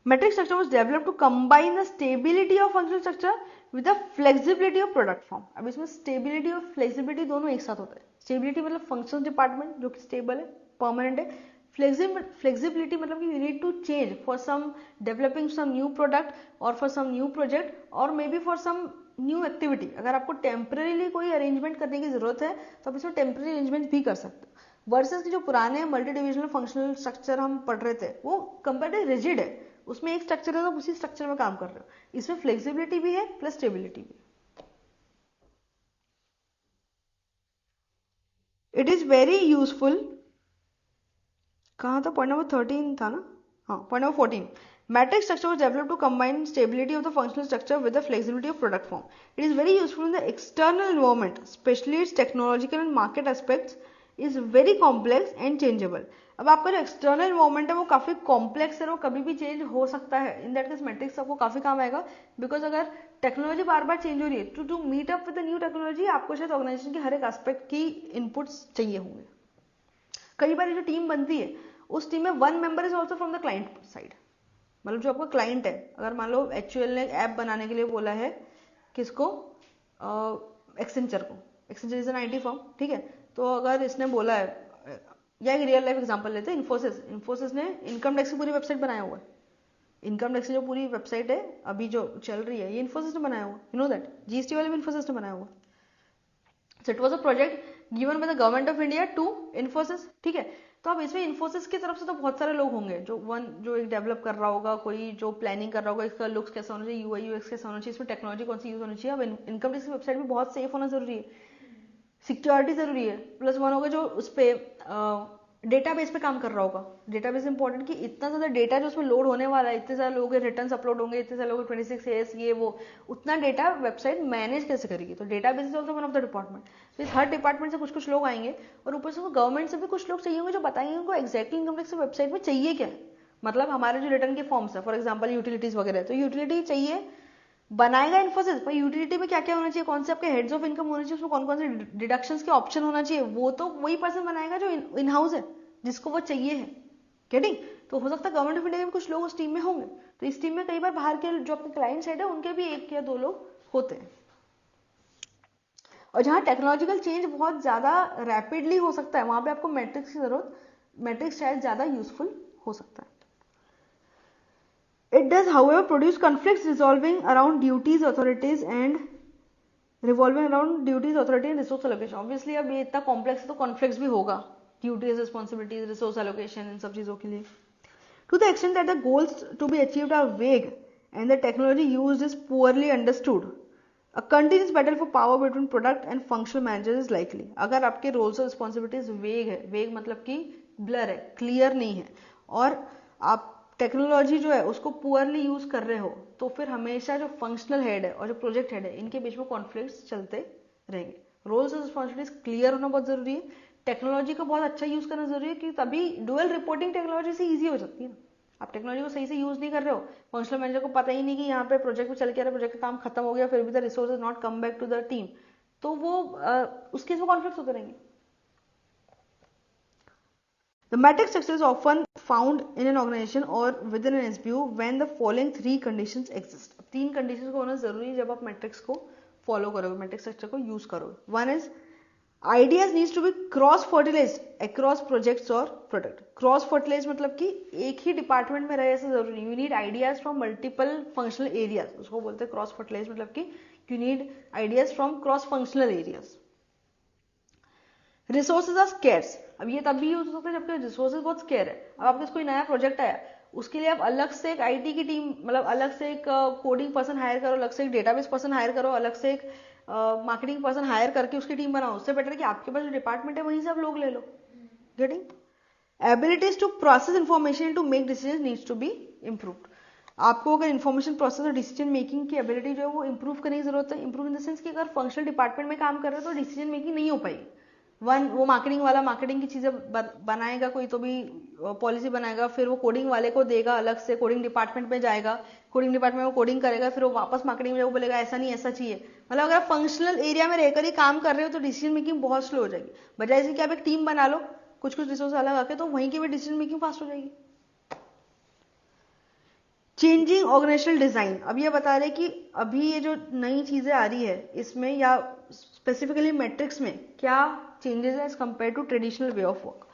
Matrix structure was developed to combine the stability of functional structure with the flexibility of product form. अब इसमें stability और flexibility दोनों एक साथ होता है. Stability मतलब functions department जो कि stable है, permanent है. Flexibility मतलब कि you need to change for some developing some new product or for some new project or maybe for some new activity. अगर आपको temporarily कोई arrangement करने की जरूरत है तो आप इसमें temporary arrangement भी कर सकते हो. वर्सेस की जो पुराने मल्टी डिविजनल फंक्शनल स्ट्रक्चर हम पढ़ रहे थे वो कंपेरेटिवली रिजिड है. उसमें एक स्ट्रक्चर है तो उसी स्ट्रक्चर में काम कर रहे हो. इसमें फ्लेक्सिबिलिटी भी है प्लस स्टेबिलिटी भी. It is very useful. कहाँ था? पॉइंट नंबर 13 था ना? हाँ, point number 14. Matrix structure was developed to combine stability of the functional structure with the flexibility of product form. It is very useful in the external environment, especially its technological and market aspects is very complex and changeable. अब आपका जो external environment है वो काफी complex है, वो कभी भी चेंज हो सकता है. इन दैट केस मैट्रिक्स आपको काफी काम आएगा, बिकॉज अगर टेक्नोलॉजी बार बार चेंज हो रही है to meet up with the new technology आपको शायद ऑर्गेनाइजेशन के हर एक एस्पेक्ट की इनपुट्स चाहिए होंगे. कई बार जो टीम बनती है उस टीम में one member is also from the client side. मतलब जो आपका क्लाइंट है, अगर मान लो HUL ने ऐप बनाने के लिए बोला है किसको? एक्सेंचर को. Accenture is an IT firm, ठीक है. तो अगर इसने बोला है, या एक रियल लाइफ एग्जांपल लेते हैं, इन्फोसिस ने इनकम टैक्स की पूरी वेबसाइट बनाया हुआ है. इनकम टैक्स की जो पूरी वेबसाइट है अभी जो चल रही है ये इन्फोसिस ने बनाया हुआ. यू नो दैट GST वाले भी इन्फोसिस ने बनाया हुआ. So it was a project given by the government of India to Infosys, ठीक है. तो अब इसमें इन्फोसिस की तरफ से तो बहुत सारे लोग होंगे जो एक डेवलप कर रहा होगा, कोई जो प्लानिंग कर रहा होगा, इसका लुक्स कैसा होना चाहिए, UI UX कैसा होना चाहिए, इसमें टेक्नोलॉजी कौन सी यूज होनी चाहिए. अब इनकम टैक्स की वेबसाइट भी बहुत सेफ होना जरूरी है, सिक्योरिटी जरूरी है. प्लस वन होगा जो उस पर डेटाबेस पे काम कर रहा होगा. डेटाबेस इंपॉर्टेंट कि इतना ज्यादा डेटा जो उसमें लोड होने वाला है, इतने सारे लोगों के रिटर्न्स अपलोड होंगे, इतने सारे लोगों के 26 ये वो, उतना डेटा वेबसाइट मैनेज कैसे करेगी. तो database is also one of the department. तो इस हर डिपार्टमेंट से कुछ लोग आएंगे और ऊपर से गवर्नमेंट से भी कुछ लोग चाहिए होंगे जो बताएंगे उनको एक्जैक्टली इनकम टैक्स वेबसाइट में चाहिए क्या है. मतलब हमारे जो रिटर्न के फॉर्म्स है, फॉर एग्जाम्पल यूटिलिटीज वगैरह, तो यूटिलिटी चाहिए बनाएगा इन्फोसिस, पर यूटिलिटी में क्या क्या होना चाहिए, कौन से आपके हेड्स ऑफ इनकम होने चाहिए, उसमें कौन कौन से डिडक्शंस के ऑप्शन होना चाहिए, वो तो वही पर्सन बनाएगा जो इन हाउस है, जिसको वो चाहिए है. गेटिंग? तो हो सकता है गवर्नमेंट ऑफ इंडिया के कुछ लोग उस टीम में होंगे. तो इस टीम में कई बार बाहर के जो आपके क्लाइंट साइड है उनके भी 1 या 2 लोग होते हैं. और जहां टेक्नोलॉजिकल चेंज बहुत ज्यादा रैपिडली हो सकता है वहां पे आपको मैट्रिक्स की जरूरत, मैट्रिक्स शायद ज्यादा यूजफुल हो सकता है. It does, however, produce conflicts revolving around duties, authority and resource allocation. Obviously, अब ये इतना कॉम्प्लेक्स है तो कॉन्फ्लिक्ट्स भी होगा. ड्यूटीज, रिस्पॉन्सिबिलिटीज, रिसोर्स एलोकेशन, इन सब चीजों के लिए. To the extent that the goals to be achieved are vague and the technology used is poorly understood, a continuous battle for power between product and functional managers is likely. अगर आपके roles और responsibilities वेग है, वेग मतलब कि blur है, clear नहीं है, और आप टेक्नोलॉजी जो है उसको पुअरली यूज कर रहे हो, तो फिर हमेशा जो फंक्शनल हेड है और जो प्रोजेक्ट हेड है इनके बीच में कॉन्फ्लिक्ट्स चलते रहेंगे. रोल्स और रिस्पॉन्सिबिलिटीज क्लियर होना बहुत जरूरी है. टेक्नोलॉजी का बहुत अच्छा यूज करना जरूरी है कि तभी डुअल रिपोर्टिंग टेक्नोलॉजी से ईजी हो जाती है. आप टेक्नोलॉजी को सही से यूज नहीं कर रहे हो, फंक्शनल मैनेजर को पता ही नहीं कि यहाँ पे प्रोजेक्ट में चल के आ रहा है, प्रोजेक्ट का काम खत्म हो गया, फिर भी the resource is not come back to the team, तो वो उसके इसमें कॉन्फ्लिक्ट होते रहेंगे. The matrix structure is often found in an organization or within an SBU when the following 3 conditions exist. 3 conditions को होना जरूरी है जब आप मैट्रिक्स को फॉलो करोगे, मैट्रिक्स स्ट्रक्चर को यूज करोगे. One is ideas needs to be cross fertilized across projects or product. Cross fertilized मतलब कि एक ही डिपार्टमेंट में रहे ऐसा जरूरी. You need ideas from multiple functional areas. उसको बोलते हैं cross fertilized मतलब कि you need ideas from cross functional areas. Resources are scarce. अब ये तब भी यूज हो सकता है जबकि रिसोर्सेज बहुत स्केयर है. अब आपके कोई नया प्रोजेक्ट आया, उसके लिए आप अलग से एक आईटी की टीम, मतलब अलग से एक कोडिंग पर्सन हायर करो, अलग से एक डेटाबेस पर्सन हायर करो, अलग से एक मार्केटिंग पर्सन हायर करके उसकी टीम बनाओ. उससे बेटर है कि आपके पास जो डिपार्टमेंट है वहीं से आप लोग ले लो. Getting abilities to process information to make decision needs to be improved. आपको अगर इन्फॉर्मेशन प्रोसेस और डिसीजन मेकिंग की एबिलिटी जो है वो इम्प्रूव करने की जरूरत है. इम्प्रूव इन द सेंस कि अगर फंक्शनल डिपार्टमेंट में काम कर रहे हो तो डिसीजन मेकिंग नहीं हो पाएगी. वो मार्केटिंग वाला मार्केटिंग की चीजें बनाएगा, कोई तो भी पॉलिसी बनाएगा, फिर वो कोडिंग वाले को देगा, अलग से कोडिंग डिपार्टमेंट में जाएगा, कोडिंग डिपार्टमेंट में कोडिंग करेगा, फिर वो वापस मार्केटिंग में बोलेगा ऐसा नहीं ऐसा चाहिए. मतलब अगर आप फंक्शनल एरिया में रहकर ही काम कर रहे हो तो डिसीजन मेकिंग बहुत स्लो हो जाएगी. बजाय इसके कि आप एक टीम बना लो कुछ कुछ रिसोर्स अलग आके, तो वहीं की भी डिसीजन मेकिंग फास्ट हो जाएगी. Changing organisational design. अब ये बता रहे कि अभी ये जो नई चीजें आ रही है इसमें या स्पेसिफिकली मैट्रिक्स में क्या चेंजेस है as compare to traditional way of work.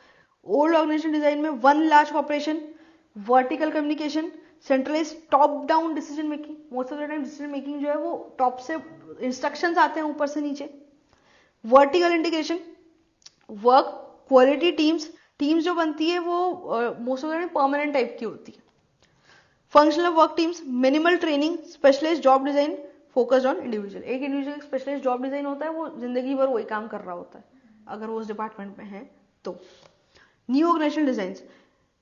Old organisational design में one large corporation, vertical communication, centralise top down decision making. Most of the time decision making जो है वो टॉप से इंस्ट्रक्शंस आते हैं ऊपर से नीचे. Vertical integration, work quality teams जो बनती है वो most of the time permanent type की होती है. Functional work teams, minimal training, specialised job design, focused on individual. एक इंडिविजुअल स्पेशलाइज्ड जॉब डिजाइन होता है, वो जिंदगी भर वही काम कर रहा होता है अगर वो उस डिपार्टमेंट में है तो. New organisational design,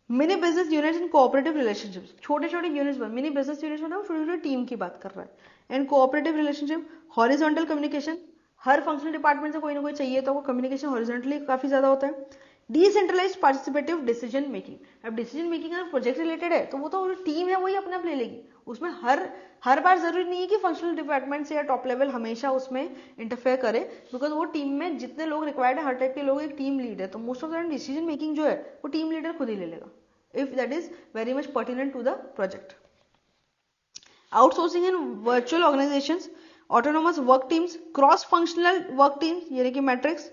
mini business units and cooperative relationships. छोटे छोटे यूनिट्स, मिनी बिजनेस यूनिट्स मतलब छोटे छोटे टीम की बात कर रहा है. And cooperative relationship, horizontal communication. Her functional department से कोई ना कोई चाहिए तो वो कम्युनिकेशन हॉरिजॉन्टली काफी ज्यादा होता है. Decentralized participative decision making. अब डिसीजन मेकिंग अगर प्रोजेक्ट रिलेटेड है तो वो तो टीम है वही अपने आप ले लेगी. उसमें हर बार जरूरी नहीं है कि फंक्शनल डिपार्टमेंट से या टॉप लेवल हमेशा उसमें इंटरफेयर करे, बिकॉज वो टीम में जितने लोग रिक्वायर्ड है हर टाइप के लोग एक टीम लीड है, तो most of the time decision making जो है वो टीम लीडर खुद ही ले लेगा if that is very much pertinent to the project. Outsourcing in virtual organizations, autonomous work teams, cross functional work teams यानी कि matrix,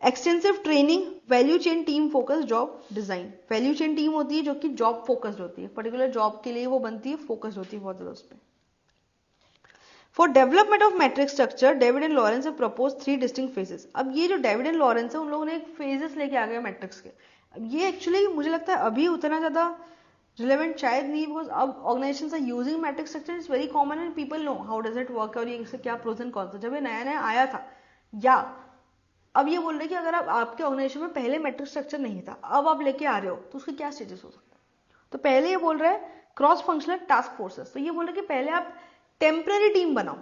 extensive training, value chain team focus job design. Value chain team होती है जो कि job focused होती है, particular job के लिए वो बनती है, फोकस्ड होती है बहुत ज्यादा उस पर. For development of matrix structure David and Lawrence have proposed 3 distinct phases. अब ये जो डेविड एंड लॉरेंस है उन लोगों ने एक फेजेस लेके आ गए मैट्रिक्स के. अब ये एक्चुअली मुझे लगता है अभी उतना ज्यादा रिलेवेंट शायद नहीं, बिकॉज अब organizations are using matrix structure, it's very common and people know how does it work और ये इससे क्या प्रोज एंड कॉन्स. जब ये नया नया आया था, या अब ये बोल रहे कि अगर आपके ऑर्गेनाइजेशन में पहले मैट्रिक्स स्ट्रक्चर नहीं था, अब आप लेके आ रहे हो तो उसके क्या स्टेजेस हो सकते हैं. तो पहले ये बोल रहे हैं क्रॉस फंक्शनल टास्क फोर्सेस. तो ये बोल रहे कि पहले आप टेम्पररी टीम बनाओ.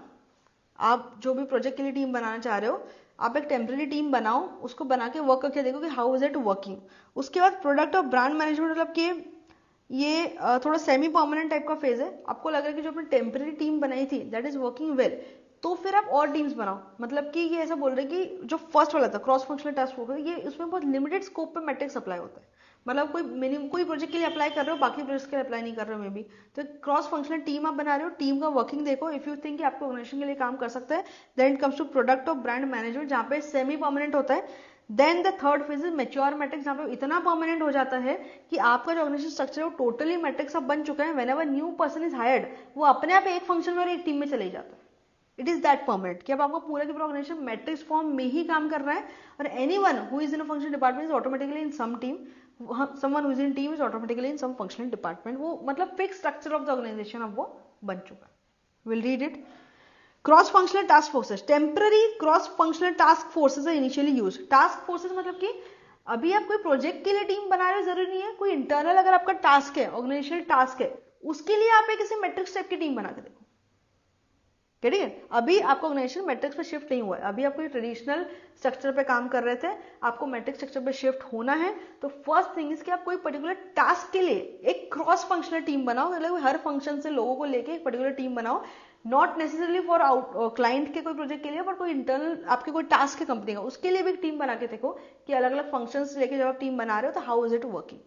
आप जो भी प्रोजेक्ट के लिए टीम बनाना चाह रहे हो, आप एक टेम्पररी टीम बनाओ, उसको बना के वर्क करके देखो कि हाउ इज इट वर्किंग. उसके बाद प्रोडक्ट और ब्रांड मैनेजमेंट, मतलब कि ये थोड़ा सेमी परमानेंट टाइप का फेज है. आपको लग रहा है कि जो आपने टेम्पररी टीम बनाई थी दैट इज वर्किंग वेल, तो फिर आप और टीम्स बनाओ. मतलब कि ये ऐसा बोल रहे कि जो फर्स्ट वाला था क्रॉस फंक्शनल टास्क फोर्स, ये उसमें बहुत लिमिटेड स्कोप पे मैट्रिक्स अप्लाई होता है. मतलब कोई प्रोजेक्ट के लिए अप्लाई कर रहे हो, बाकी प्रोजेक्ट के लिए अप्लाई नहीं कर रहे हो मे बी. तो क्रॉस फंक्शनल टीम आप बना रहे हो, टीम का वर्किंग देखो. इफ यू थिंक आपके ऑर्गेनाइजेशन के लिए काम कर सकता है, then it comes to product और ब्रांड मैनेजमेंट जहाँ पे सेमी परमानेंट होता है. Then the third phase is mature matrix, जहाँ पे इतना परमानेंट हो जाता है कि आपका जो ऑर्गेनाइजेशन स्ट्रक्चर है वो टोटली मैट्रिक्स अब बन चुका है. Whenever new person is hired, वो अपने आप एक फंक्शन में और एक टीम में चले जाता है. इट इज दैट परमानेंट कि अब आपका पूरा की पूरा ऑर्गेनाइजेशन मैट्रिक्स फॉर्म में ही काम कर रहा है. और anyone who is in a functional department is automatically in some team, someone who is in team is automatically in some functional department. वो मतलब fix structure of the organization अब वो बन चुका है. Will read it. Cross functional task forces, temporary cross functional task forces are initially use. Task forces मतलब कि अभी आप कोई प्रोजेक्ट के लिए टीम बना रहे हो, जरूरी नहीं है कोई इंटरनल अगर आपका टास्क है, ऑर्गेनाइजेशनल टास्क है, उसके लिए आप एक ऐसे मैट्रिक्स टाइप की टीम बना के देखो. ठीक है, अभी आपका ऑर्गेनाइजेशन मैट्रिक्स पे शिफ्ट नहीं हुआ है, अभी आप कोई ट्रेडिशनल स्ट्रक्चर पे काम कर रहे थे, आपको मैट्रिक्स स्ट्रक्चर पे शिफ्ट होना है. तो फर्स्ट थिंग इज कि आप कोई पर्टिकुलर टास्क के लिए एक क्रॉस फंक्शनल टीम बनाओ. मतलब हर फंक्शन से लोगों को लेके एक पर्टिकुलर टीम बनाओ नॉट नेसेसरली फॉर क्लाइंट के कोई प्रोजेक्ट के लिए, पर कोई इंटरनल आपके कोई टास्क है कंपनी का, उसके लिए भी एक टीम बना के देखो कि अलग अलग फंक्शंस लेके जब आप टीम बना रहे हो तो how is it working.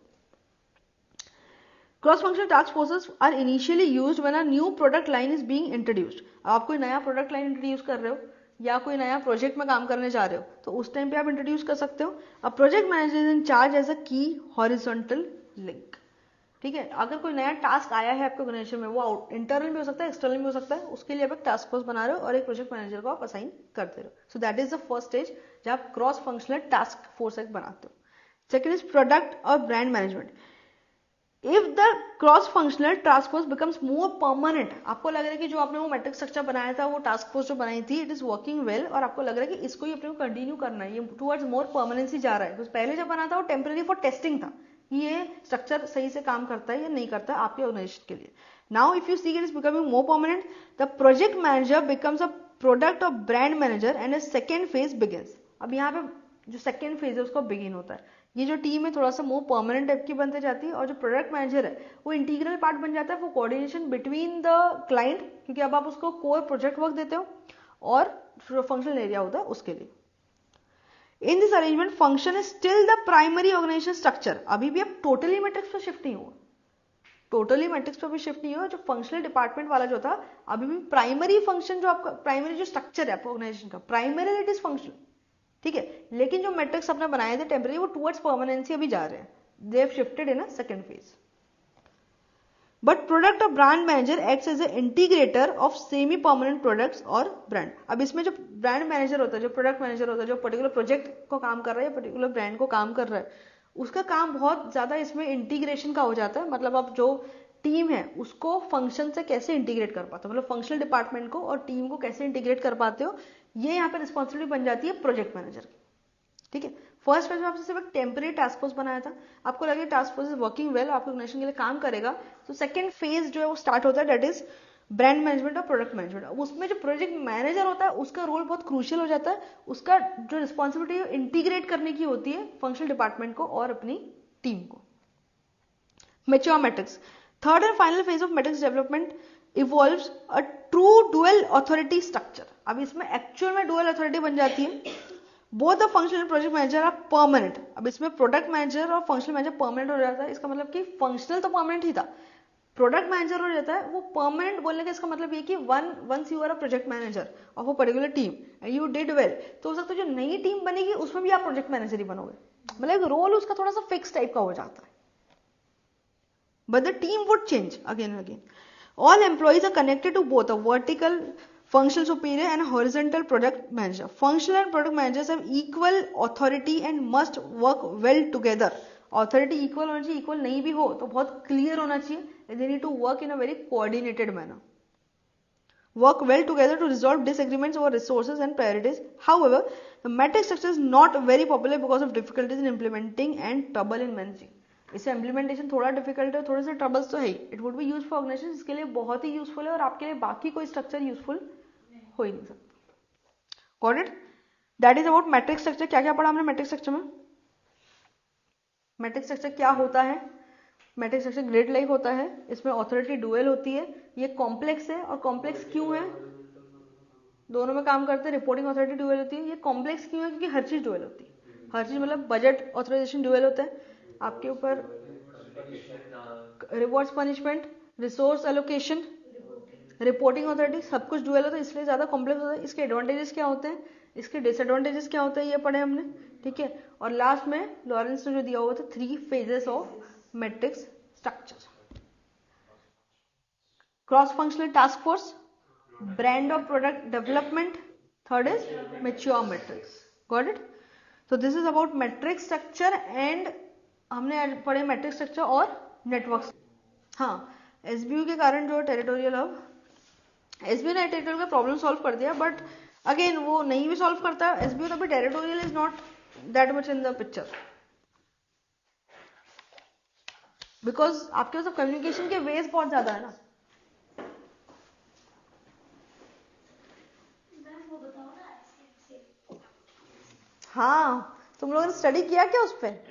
Cross functional task forces are initially used when a new product line is being introduced. आप कोई नया प्रोडक्ट लाइन इंट्रोड्यूस कर रहे हो या कोई नया प्रोजेक्ट में काम करने जा रहे हो तो उस टाइम पे आप इंट्रोड्यूस कर सकते हो. A project manager is in charge as a key horizontal link. ठीक है, अगर कोई नया टास्क आया है आपके ऑर्गेनाइजेशन में, वो इंटरनल भी हो सकता है एक्सटर्नल भी हो सकता है, उसके लिए आप एक टास्क फोर्स बना रहे हो और एक प्रोजेक्ट मैनेजर को आप असाइन करते रहो. So that is the first stage जब आप क्रॉस फंक्शनल टास्क फोर्स एक बनाते हो. सेकेंड इज प्रोडक्ट और brand management. If the cross functional task force becomes more permanent, आपको लग रहा है कि जो आपने वो मैट्रिक्स स्ट्रक्चर बनाया था, वो टास्क फोर्स जो बनाई थी, इट इज वर्किंग वेल, और आपको लग रहा है कि इसको ही अपने को कंटिन्यू करना है, ये टुवर्ड्स मोर परमानेंसी जा रहा है. तो पहले जब बना था वो टेम्पररी फॉर टेस्टिंग था, ये स्ट्रक्चर सही से काम करता है या नहीं करता है आपके ऑर्गेनाइजेशन के लिए. Now if you see it is becoming more permanent, the project manager becomes a product और brand manager and a second phase begins. अब यहाँ पे जो सेकेंड फेज है उसका बिगिन होता है. ये जो टीम है थोड़ा सा मोर परमानेंट टाइप की बनते जाती है, और जो प्रोडक्ट मैनेजर है वो इंटीग्रल पार्ट बन जाता है for coordination between the client, क्योंकि अब आप उसको कोर प्रोजेक्ट वर्क देते हो, और फंक्शनल एरिया होता है उसके लिए. In this arrangement function is still the primary organization structure. अभी भी आप टोटली मैट्रिक्स पर शिफ्ट नहीं हुआ, टोटली मैट्रिक्स पर भी शिफ्ट नहीं हुआ. जो फंक्शनल डिपार्टमेंट वाला जो था, अभी भी प्राइमरी फंक्शन जो आपका प्राइमरी जो स्ट्रक्चर है आपका ऑर्गेनाइजेशन का, प्राइमरी इट इज फंक्शनल. ठीक है, लेकिन जो मैट्रिक्स अपने बनाए थे टेम्पररी, वो टुवर्ड्स परमानेंसी अभी जा रहे हैं. They have shifted in a second phase. But product और brand manager acts as a integrator of semi permanent products और ब्रांड. अब इसमें जो ब्रांड मैनेजर होता है, जो प्रोडक्ट मैनेजर होता है, जो पर्टिकुलर प्रोजेक्ट को काम कर रहा है या पर्टिकुलर ब्रांड को काम कर रहा है, उसका काम बहुत ज्यादा इसमें इंटीग्रेशन का हो जाता है. मतलब आप जो टीम है उसको फंक्शन से कैसे इंटीग्रेट कर पाते हो, मतलब फंक्शनल डिपार्टमेंट को और टीम को कैसे इंटीग्रेट कर पाते हो, ये यहाँ पे रिस्पॉन्सिबिलिटी बन जाती है प्रोजेक्ट मैनेजर की. ठीक है, फर्स्ट फेज में आपने सिर्फ एक टेम्पररी टास्क फोर्स बनाया था, आपको लगे task force is working well, आपके ऑर्गेनाइजेशन के लिए काम करेगा, तो सेकंड फेज जो है वो स्टार्ट होता है, दैट इज ब्रांड मैनेजमेंट और प्रोडक्ट मैनेजमेंट. उसमें जो प्रोजेक्ट मैनेजर होता है उसका रोल बहुत क्रूशियल हो जाता है. उसका जो रिस्पॉन्सिबिलिटी है इंटीग्रेट करने की होती है फंक्शनल डिपार्टमेंट को और अपनी टीम को. Mature matrix. Third and final phase of matrix development involves a true dual authority structure. अब इसमें एक्चुअल में डुअल अथॉरिटी बन जाती है. Both the functional and project manager are permanent. अब इसमें प्रोडक्ट मैनेजर और फंक्शनल मैनेजर परमानेंट हो जाता है. इसका मतलब कि फंक्शनल तो परमानेंट ही था, प्रोडक्ट मैनेजर हो जाता है वो परमानेंट. बोलने का इसका मतलब ये कि once you are a project manager of a particular team and you did well, तो हो सकता है जो नई टीम बनेगी उसमें भी आप प्रोजेक्ट मैनेजर ही बनोगे. मतलब रोल उसका थोड़ा सा फिक्स टाइप का हो जाता है. But the team would change again and again. All employees are connected to both a vertical functional superior and a horizontal product manager. Functional and product managers have equal authority and must work well together. Authority equal होना चाहिए, equal नहीं भी हो तो बहुत clear होना चाहिए. They need to work in a very coordinated manner. Work well together to resolve disagreements over resources and priorities. However, the matrix structure is not very popular because of difficulties in implementing and trouble in managing. इससे implementation थोड़ा difficult है, थोड़े से troubles तो है ही. It would be use for organisation, इसके लिए बहुत ही यूजफुल है, और आपके लिए बाकी कोई स्ट्रक्चर यूजफुल हो ही नहीं सकता. Got it? That is about matrix structure. क्या क्या पढ़ा हमने मैट्रिक्स स्ट्रक्चर में? मैट्रिक्स स्ट्रक्चर क्या होता है? मैट्रिक्स स्ट्रक्चर ग्रिड लाइक होता है, इसमें ऑथोरिटी डुअल होती है, ये कॉम्प्लेक्स है. और कॉम्प्लेक्स क्यों है? दोनों में काम करते हैं. रिपोर्टिंग ऑथोरिटी डुअल होती है. ये कॉम्प्लेक्स क्यों है? क्योंकि हर चीज डुअल होती है. हर चीज मतलब बजट ऑथराइजेशन डुअल होता है, आपके ऊपर rewards punishment, resource allocation, reporting authority, सब कुछ डुअल होता है, इसलिए ज्यादा कॉम्प्लेक्स होता है. इसके एडवांटेजेस क्या होते हैं, इसके डिसएडवांटेजेस क्या होते हैं, ये पढ़े हमने. ठीक है, और लास्ट में लॉरेंस ने जो दिया हुआ था 3 phases of matrix structure. Cross functional task force, brand और product development, third is mature matrix. Got it? So this is about matrix structure and हमने पढ़े मैट्रिक्स स्ट्रक्चर और नेटवर्क. हाँ, एसबीयू के कारण जो टेरिटोरियल हब, एसबीयू ने territorial का प्रॉब्लम सॉल्व कर दिया, बट अगेन वो नहीं भी सॉल्व करता एसबीयू, तो भी territorial is not that much in the picture, because आपके पास कम्युनिकेशन के वेज बहुत ज्यादा है ना. हाँ, तुम लोगों ने स्टडी किया क्या उस पर?